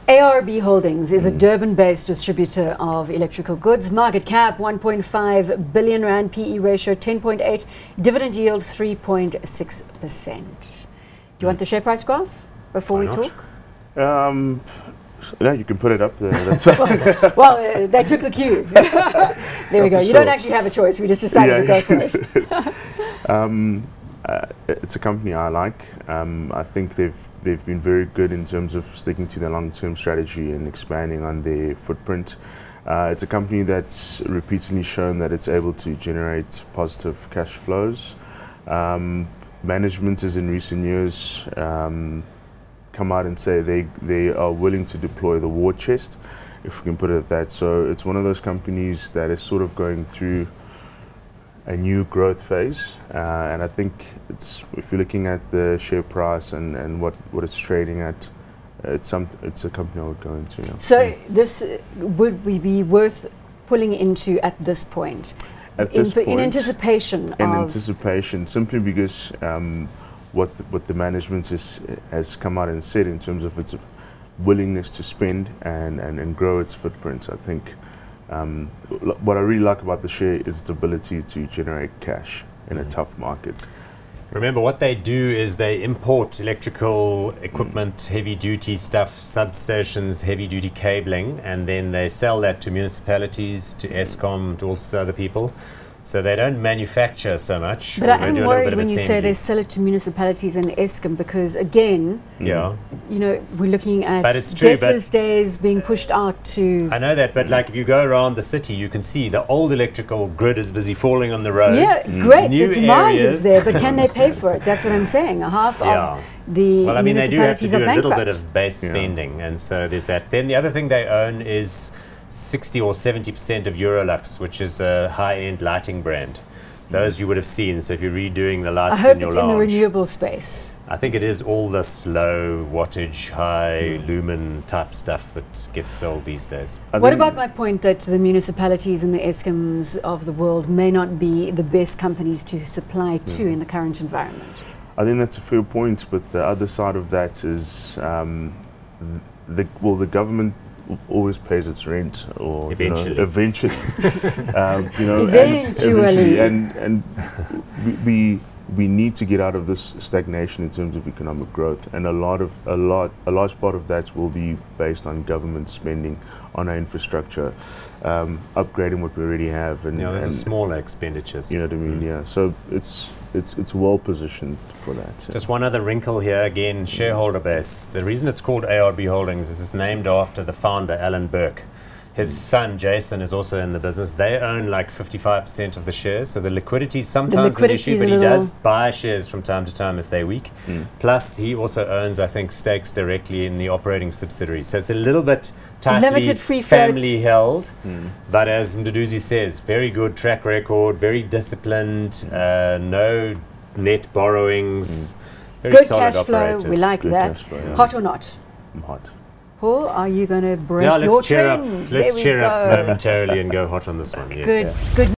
ARB Holdings is a Durban-based distributor of electrical goods. Market cap 1.5 billion rand, PE ratio 10.8, dividend yield 3.6%. Do you want the share price graph before we talk? Yeah, you can put it up there. That's fine. Well, they took the cue. There we go. You don't actually have a choice. We just decided to go for it. It's a company I like. I think they've been very good in terms of sticking to their long-term strategy and expanding on their footprint. It's a company that's repeatedly shown that it's able to generate positive cash flows. Management has in recent years come out and say they are willing to deploy the war chest, if we can put it at that. So it's one of those companies that is sort of going through a new growth phase, and I think if you're looking at the share price and what it's trading at, it's a company I would go into. Yeah. So this would be worth pulling into at this point? At this point, in anticipation in anticipation, simply because what the management has come out and said in terms of its willingness to spend and grow its footprint. I think what I really like about the share is its ability to generate cash in a tough market. Remember, what they do is they import electrical equipment, heavy duty stuff, substations, heavy duty cabling, and then they sell that to municipalities, to Eskom, to all sorts of other people. So they don't manufacture so much. But I am worried when you say they sell it to municipalities and Eskom, because again, you know, we're looking at debtors days being pushed out to... I know that, but like if you go around the city, you can see the old electrical grid is busy falling on the road. Yeah, great, the demand is there, but can they pay for it? That's what I'm saying. Half of the well, I mean, they do have to do a little bit of base spending, and so there's that. Then the other thing they own is 60 or 70% of Eurolux, which is a high-end lighting brand. Those you would have seen. So if you're redoing the lights in your lounge, in the renewable space. I think it is all this low wattage, high lumen type stuff that gets sold these days. What about my point that the municipalities and the Escoms of the world may not be the best companies to supply to in the current environment? I think that's a fair point, but the other side of that is the government always pays its rent, or eventually, eventually, and we need to get out of this stagnation in terms of economic growth, and a large part of that will be based on government spending on our infrastructure, upgrading what we already have, and smaller expenditures. You know what I mean? Yeah. So it's well positioned for that. Just one other wrinkle here, again, shareholder base. The reason it's called ARB Holdings is it's named after the founder, Alan Burke. His son, Jason, is also in the business. They own like 55% of the shares, so the liquidity is sometimes an issue, but he does buy shares from time to time if they're weak. Plus, he also owns, I think, stakes directly in the operating subsidiaries. So it's a little bit tightly family held, but as Mduduzi says, very good track record, very disciplined, no net borrowings, very good solid cash flow. operators. We like that. Hot or not? I'm hot. Paul, are you going to break your trend? Let's cheer up momentarily and go hot on this one. Yes. Good.